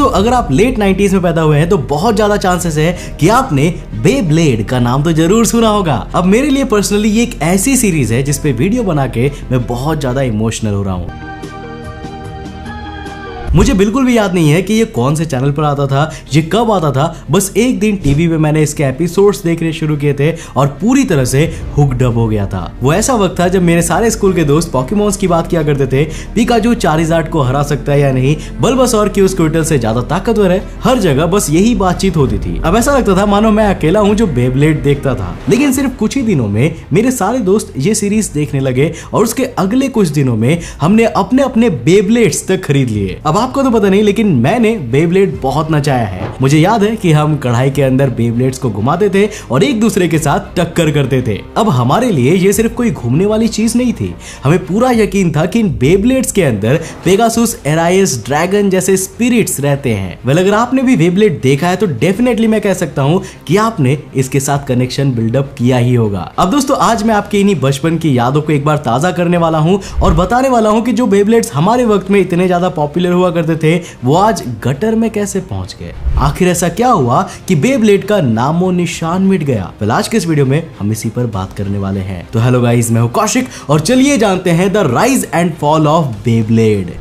दोस्तों अगर आप लेट 90s में पैदा हुए हैं तो बहुत ज्यादा चांसेस है कि आपने बेब्लेड का नाम तो जरूर सुना होगा। अब मेरे लिए पर्सनली ये एक ऐसी सीरीज है जिसपे वीडियो बना के मैं बहुत ज्यादा इमोशनल हो रहा हूँ। मुझे बिल्कुल भी याद नहीं है कि ये कौन से चैनल पर आता था, ये कब आता था। बस एक दिन टीवी पे मैंने इसके एपिसोड्स देखने शुरू किए थे और पूरी तरह से हुक्ड अप हो गया था। वो ऐसा वक्त था जब मेरे सारे स्कूल के दोस्त पॉकीमॉन्स की बात किया करते थे, पिकाचू चारिज़ार्ड को हरा सकता है या नहीं, बल्बासौर की उस स्क्विर्टल से ज्यादा ताकतवर है। हर जगह बस यही बातचीत होती थी। अब ऐसा लगता था मानो मैं अकेला हूँ जो बेब्लेड देखता था। लेकिन सिर्फ कुछ ही दिनों में मेरे सारे दोस्त ये सीरीज देखने लगे और उसके अगले कुछ दिनों में हमने अपने अपने बेब्लेड्स तक खरीद लिए। अब आपको तो पता नहीं, लेकिन मैंने बेब्लेड बहुत नचाया है। मुझे याद है कि हम कढ़ाई के अंदर बेब्लेड्स को घुमाते थे और एक दूसरे के साथ टक्कर करते थे। अब हमारे लिए ये सिर्फ कोई घूमने वाली चीज नहीं थी, हमें पूरा यकीन था कि इन बेब्लेड्स के अंदर पेगासुस, एराइस, ड्रैगन जैसे स्पिरिट्स रहते हैं। वेल, अगर आपने भी बेब्लेड देखा है तो डेफिनेटली मैं कह सकता हूँ कि आपने इसके साथ कनेक्शन बिल्डअप किया ही होगा। अब दोस्तों आज मैं आपके इन्हीं बचपन की यादों को एक बार ताजा करने वाला हूँ और बताने वाला हूँ कि जो बेब्लेड्स हमारे वक्त में इतने ज्यादा पॉपुलर हुआ करते थे वो आज गटर में कैसे पहुंच गए। आखिर ऐसा क्या हुआ कि बेब्लेड का नामो निशान मिट गया। फिर आज के इस वीडियो में हम इसी पर बात करने वाले हैं। तो हेलो गाइस, मैं हूं कौशिक और चलिए जानते हैं the rise and fall of Beyblade.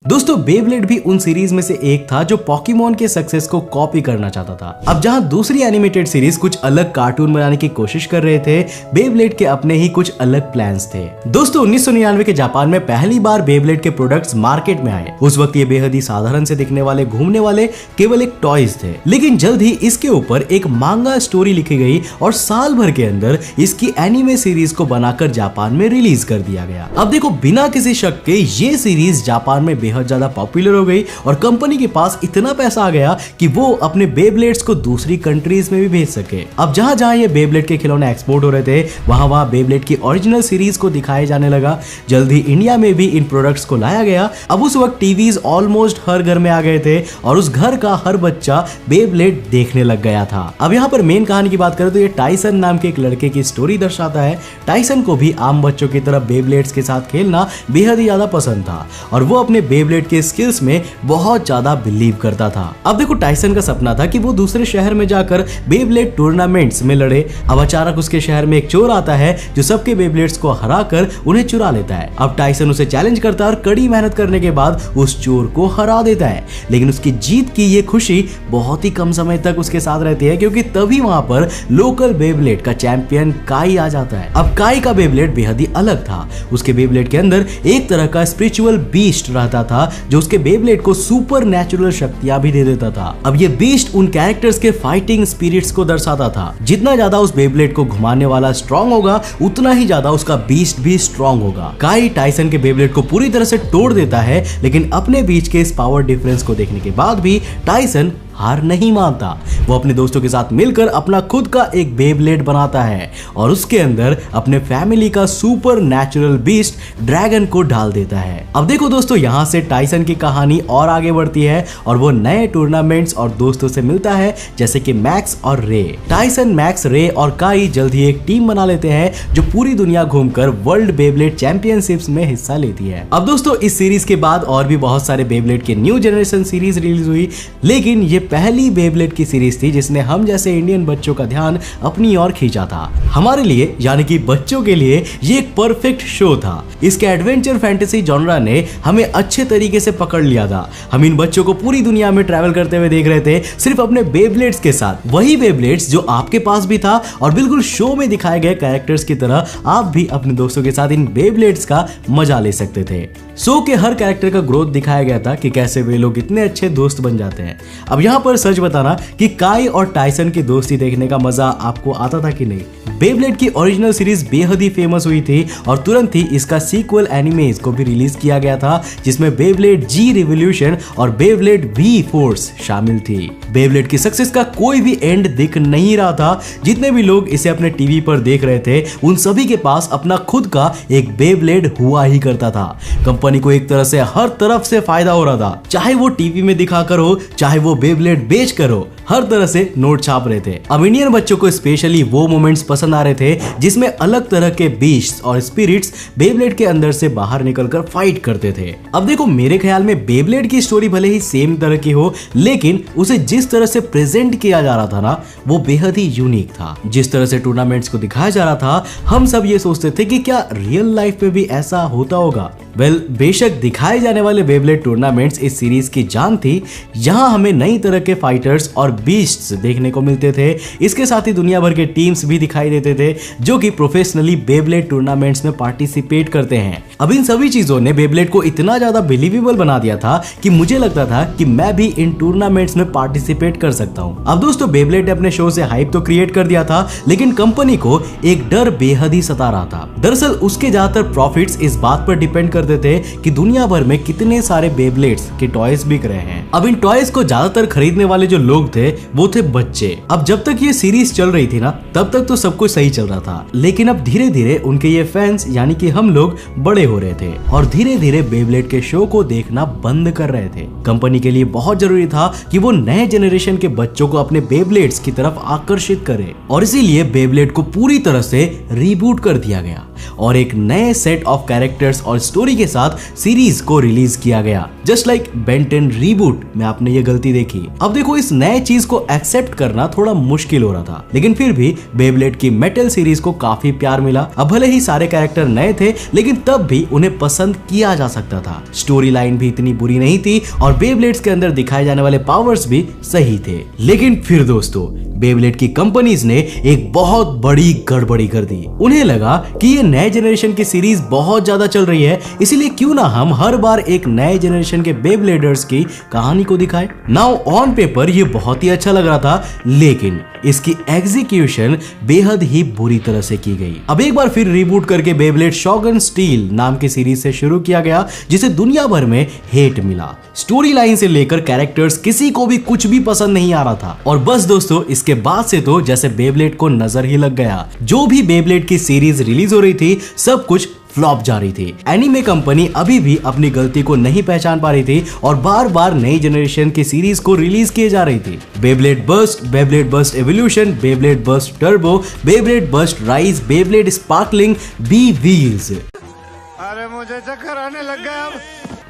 दोस्तों बेब्लेड भी उन सीरीज में से एक था जो पॉकीमॉन के सक्सेस को कॉपी करना चाहता था। अब जहां दूसरी एनिमेटेड सीरीज कुछ अलग कार्टून बनाने की कोशिश कर रहे थे, बेब्लेड के अपने ही कुछ अलग प्लान्स थे। दोस्तों 1999 के जापान में पहली बार बेब्लेड के प्रोडक्ट्स मार्केट में आए। उस वक्त ये बेहद ही साधारण से दिखने वाले घूमने वाले केवल एक टॉयज थे, लेकिन जल्द ही इसके ऊपर एक मांगा स्टोरी लिखी गई और साल भर के अंदर इसकी एनिमे सीरीज को बनाकर जापान में रिलीज कर दिया गया। अब देखो बिना किसी शक के ये सीरीज जापान में बेहद ज्यादा पॉपुलर हो गई और कंपनी के पास इतना पैसा आ गया कि वो अपने बेब्लेड्स को दूसरी कंट्रीज में भी भेज सके। अब जहां जहां ये बेब्लेड के खिलौने एक्सपोर्ट हो रहे थे वहां बेब्लेड की ओरिजिनल सीरीज को दिखाया जाने लगा। जल्द ही इंडिया में भी इन प्रोडक्ट्स को लाया गया। अब उस वक्त टीवीज ऑलमोस्ट हर घर में आ गए थे और उस घर का हर बच्चा बेब्लेड देखने लग गया था। अब यहाँ पर मेन कहानी की बात करें तो ये टाइसन नाम के एक लड़के की स्टोरी दर्शाता है। टाइसन को भी आम बच्चों की तरह बेब्लेड्स के साथ खेलना बेहद ही ज्यादा पसंद था और वो अपने बेब्लेड के स्किल्स में बहुत ज्यादा बिलीव करता था। अब देखो टाइसन का सपना था कि वो दूसरे शहर में जाकर बेब्लेड टूर्नामेंट्स में लड़े। अब अचानक उसके शहर में एक चोर आता है जो सबके बेब्लेड्स को हराकर उन्हें चुरा लेता है। अब टाइसन उसे चैलेंज करता है और कड़ी मेहनत करने के बाद उस चोर को हरा देता है। लेकिन उसकी जीत की ये खुशी बहुत ही कम समय तक उसके साथ रहती है, क्योंकि तभी वहां पर लोकल बेब्लेड का चैंपियन काई आ जाता है। अब काई का बेब्लेड बेहद ही अलग था। उसके बेब्लेड के अंदर एक तरह का स्पिरिचुअल बीस्ट रहता था जो उसके बेब्लेड को सुपर नेचुरल शक्तियां भी दे देता था। अब ये बीस्ट उन कैरेक्टर्स के फाइटिंग स्पिरिट्स को दर्शाता था। जितना ज्यादा उस बेब्लेड को घुमाने वाला स्ट्रॉन्ग होगा उतना ही ज्यादा उसका बीस्ट भी स्ट्रॉन्ग होगा। काई टाइसन के बेब्लेड को पूरी तरह से तोड़ देता है, लेकिन अपने बीच के इस पावर डिफरेंस को देखने के बाद भी टाइसन हार नहीं मानता। वो अपने दोस्तों के साथ मिलकर अपना खुद का एक बेब्लेड बनाता है और उसके अंदर अपने फैमिली का सुपर नेचुरल बीस्ट ड्रैगन को डाल देता है। अब देखो दोस्तों यहाँ से टाइसन की कहानी और आगे बढ़ती है और वो नए टूर्नामेंट्स और दोस्तों से मिलता है जैसे कि मैक्स और रे। टाइसन, मैक्स, रे और काई जल्द ही एक टीम बना लेते हैं जो पूरी दुनिया घूमकर वर्ल्ड बेब्लेड चैंपियनशिप्स में हिस्सा लेती है। अब दोस्तों इस सीरीज के बाद और भी बहुत सारे बेब्लेड के न्यू जनरेशन सीरीज रिलीज हुई, लेकिन ये पहली बेब्लेड की सीरीज थी जिसने हम जैसे इंडियन बच्चों का ध्यान अपनी ओर खींचा था। हमारे लिए यानी कि बच्चों के लिए ये एक परफेक्ट शो था। इसके एडवेंचर फैंटेसी जॉनरा ने हमें अच्छे तरीके से पकड़ लिया था। हम इन बच्चों को पूरी दुनिया में ट्रैवल करते हुए देख रहे थे सिर्फ अपने बेब्लेड्स के साथ। वही बेब्लेड्स जो आपके पास भी था और बिल्कुल शो में दिखाए गए कैरेक्टर्स की तरह आप भी अपने दोस्तों के साथ इन बेब्लेड्स का मजा ले सकते थे। शो के हर कैरेक्टर का ग्रोथ दिखाया गया था कि कैसे वे लोग इतने अच्छे दोस्त बन जाते हैं। अब यहाँ पर सच बताना कि काई और टाइसन की दोस्ती देखने का मजा आपको आता था कि नहीं। बेब्लेड की ओरिजिनल सीरीज बेहद ही फेमस हुई थी और तुरंत ही इसका सीक्वल एनिमेज को भी रिलीज किया गया था जिसमें बेब्लेड जी रिवॉल्यूशन और बेब्लेड वी फोर्स शामिल थी। बेब्लेड की सक्सेस का कोई भी एंड दिख नहीं रहा था। जितने भी लोग इसे अपने टीवी पर देख रहे थे उन सभी के पास अपना खुद का एक बेब्लेड हुआ ही करता था। कंपनी को एक तरह से हर तरफ से फायदा हो रहा था, चाहे वो टीवी में दिखाकर हो, चाहे वो बेब्लेड बेब्लेड बेच करो, हर तरह से नोट छाप रहे थे। अब इंडियन बच्चों को स्पेशली वो मोमेंट्स पसंद आ रहे थे जिसमें अलग तरह के बीस्ट्स और स्पिरिट्स बेब्लेड के अंदर से बाहर निकलकर फाइट करते थे। अब देखो, मेरे ख्याल में बेब्लेड की स्टोरी भले ही सेम तरह की हो, लेकिन उसे जिस तरह से प्रेजेंट किया जा रहा था ना, वो बेहद ही यूनिक था। जिस तरह से टूर्नामेंट्स को दिखाया जा रहा था, हम सब ये सोचते थे कि क्या रियल लाइफ में भी ऐसा होता होगा। वेल, बेशक दिखाए जाने वाले बेब्लेड टूर्नामेंट्स इस सीरीज की जान थी। यहाँ हमें नई तरह के फाइटर्स और बीस्ट्स देखने को मिलते थे। इसके साथ ही दुनिया भर के टीम्स भी दिखाई देते थे जो कि प्रोफेशनली बेब्लेड टूर्नामेंट्स में पार्टिसिपेट करते हैं। अब इन सभी चीजों ने बेब्लेड को इतना ज्यादा बिलीवेबल बना दिया था कि मुझे लगता था कि मैं भी इन टूर्नामेंट्स में पार्टिसिपेट कर सकता हूँ। अब दोस्तों, बेब्लेड ने अपने शो से हाइप तो क्रिएट कर दिया था, लेकिन कंपनी को एक डर बेहद ही सता रहा था। दरअसल उसके ज्यादातर प्रॉफिट्स इस बात पर डिपेंड करते थे कि दुनिया भर में कितने सारे बेब्लेड्स के टॉयज बिक रहे हैं। अब इन टॉयज को ज्यादातर खरीदने वाले जो लोग थे वो थे बच्चे। अब जब तक ये सीरीज चल रही थी ना, तब तक तो सब कुछ सही चल रहा था, लेकिन अब धीरे धीरे उनके ये फैंस यानी कि हम लोग बड़े हो रहे थे और धीरे धीरे बेब्लेड के शो को देखना बंद कर रहे थे। कंपनी के लिए बहुत जरूरी था कि वो नए जनरेशन के बच्चों को अपने बेब्लेड्स की तरफ आकर्षित करे, और इसीलिए बेब्लेड को पूरी तरह से रीबूट कर दिया गया और एक नए सेट ऑफ कैरेक्टर्स और स्टोरी के साथ सीरीज को रिलीज किया गया। जस्ट लाइक बेन 10 रीबूट में आपने ये गलती देखी। अब देखो, इस नए चीज को एक्सेप्ट करना थोड़ा मुश्किल हो रहा था, लेकिन फिर भी बेब्लेड की मेटल सीरीज को काफी प्यार मिला। अब भले ही सारे कैरेक्टर नए थे, लेकिन तब भी उन्हें पसंद किया जा सकता था। स्टोरी लाइन भी इतनी बुरी नहीं थी और बेब्लेड्स के अंदर दिखाए जाने वाले पावर्स भी सही थे। लेकिन फिर दोस्तों, बेब्लेड की कंपनीज ने एक बहुत बड़ी गड़बड़ी कर दी। उन्हें लगा कि ये नए जनरेशन की सीरीज बहुत ज्यादा चल रही है, इसीलिए क्यों ना हम हर बार एक नए जनरेशन के बेब्लेडर्स की कहानी को दिखाएं। नाउ ऑन पेपर ये बहुत ही अच्छा लग रहा था, लेकिन इसकी एग्जीक्यूशन बेहद ही बुरी तरह से की गई। अब एक बार फिर रिबूट करके बेब्लेड शॉगन स्टील नाम की सीरीज से शुरू किया गया, जिसे दुनिया भर में हेट मिला। स्टोरी लाइन से लेकर कैरेक्टर्स किसी को भी कुछ भी पसंद नहीं आ रहा था। और बस दोस्तों, इसके बाद से तो जैसे बेब्लेड को नजर ही लग गया। जो भी बेब्लेड की सीरीज रिलीज हो रही थी, सब कुछ फ्लॉप जा रही थी। एनीमे कंपनी अभी भी अपनी गलती को नहीं पहचान पा रही थी और बार बार नई जनरेशन की सीरीज को रिलीज किए जा रही थी। Beyblade Burst Evolution, Beyblade Burst Turbo, Beyblade Burst Rise, Beyblade sparkling, B wheels. अरे मुझे चक्कर आने लग गया अब।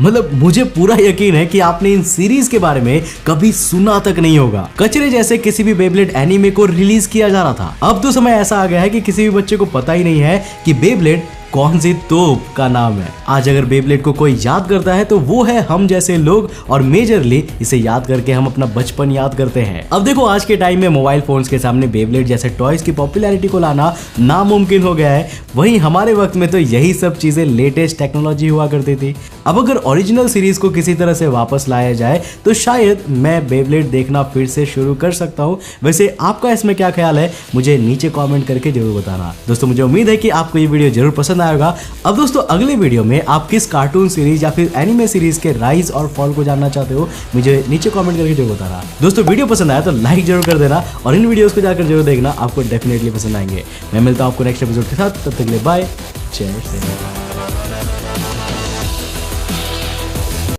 मतलब मुझे पूरा यकीन है कि आपने इन सीरीज के बारे में कभी सुना तक नहीं होगा। कचरे जैसे किसी भी बेब्लेड एनीमे को रिलीज किया जा रहा था। अब तो समय ऐसा आ गया है कि किसी भी बच्चे को पता ही नहीं है कि बेब्लेड कौन सी तोप का नाम है। आज अगर बेब्लेड को कोई याद करता है तो वो है हम जैसे लोग, और मेजरली इसे याद करके हम अपना बचपन याद करते हैं। अब देखो, आज के टाइम में मोबाइल फोन्स के सामने बेब्लेड जैसे टॉयज की पॉपुलैरिटी को लाना नामुमकिन हो गया है। वहीं हमारे वक्त में तो यही सब चीजें लेटेस्ट टेक्नोलॉजी हुआ करती थी। अब अगर ओरिजिनल सीरीज को किसी तरह से वापस लाया जाए तो शायद मैं बेब्लेड देखना फिर से शुरू कर सकता हूँ। वैसे आपका इसमें क्या ख्याल है, मुझे नीचे कॉमेंट करके जरूर बताना। दोस्तों, मुझे उम्मीद है कि आपको ये वीडियो जरूर पसंद आएगा। अब दोस्तों, अगले वीडियो में आप किस कार्टून सीरीज या फिर एनिमे सीरीज के राइज और फॉल को जानना चाहते हो, मुझे नीचे कमेंट करके जरूर बताना। दोस्तों, वीडियो पसंद आया तो लाइक जरूर कर देना और इन वीडियोस को जाकर जरूर देखना, आपको डेफिनेटली पसंद आएंगे। मैं मिलता हूं आपको नेक्स्ट एपिसोड के साथ, तब तक के लिए बाय, जय श्री राम।